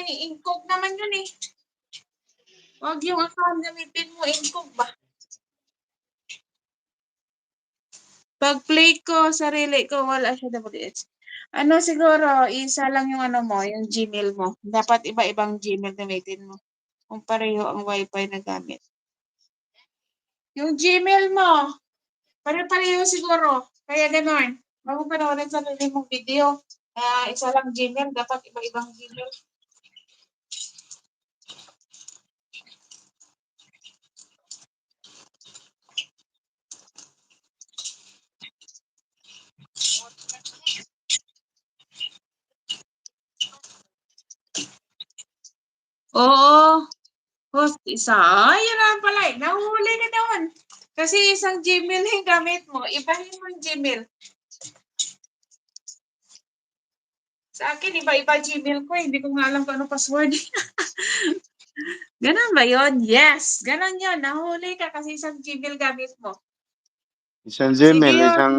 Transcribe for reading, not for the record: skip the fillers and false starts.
inkog naman yun eh. Wag yung account gamitin mo, inkog ba? Pag-play ko, sarili ko, wala siya WH. Ano siguro, isa lang yung ano mo, yung Gmail mo. Dapat iba-ibang Gmail gamitin mo. Kung pareho ang Wi-Fi na gamit. Yung Gmail mo, pare-pareho siguro. Kaya gano'n. Bago panoorin sa sarili mong video, isa lang Gmail, dapat iba-ibang Gmail. Oo. Host, isa. Ay, yun naman pala eh. Nahuli ka doon. Kasi isang Gmail yung gamit mo. Ibahin mo yung Gmail. Sa akin, iba-iba Gmail ko. Hindi ko nga alam kung ano password. Ganon ba yun? Yes. Ganon yun. Nahuli ka kasi isang Gmail gamit mo. Isang Gmail, Sige, isang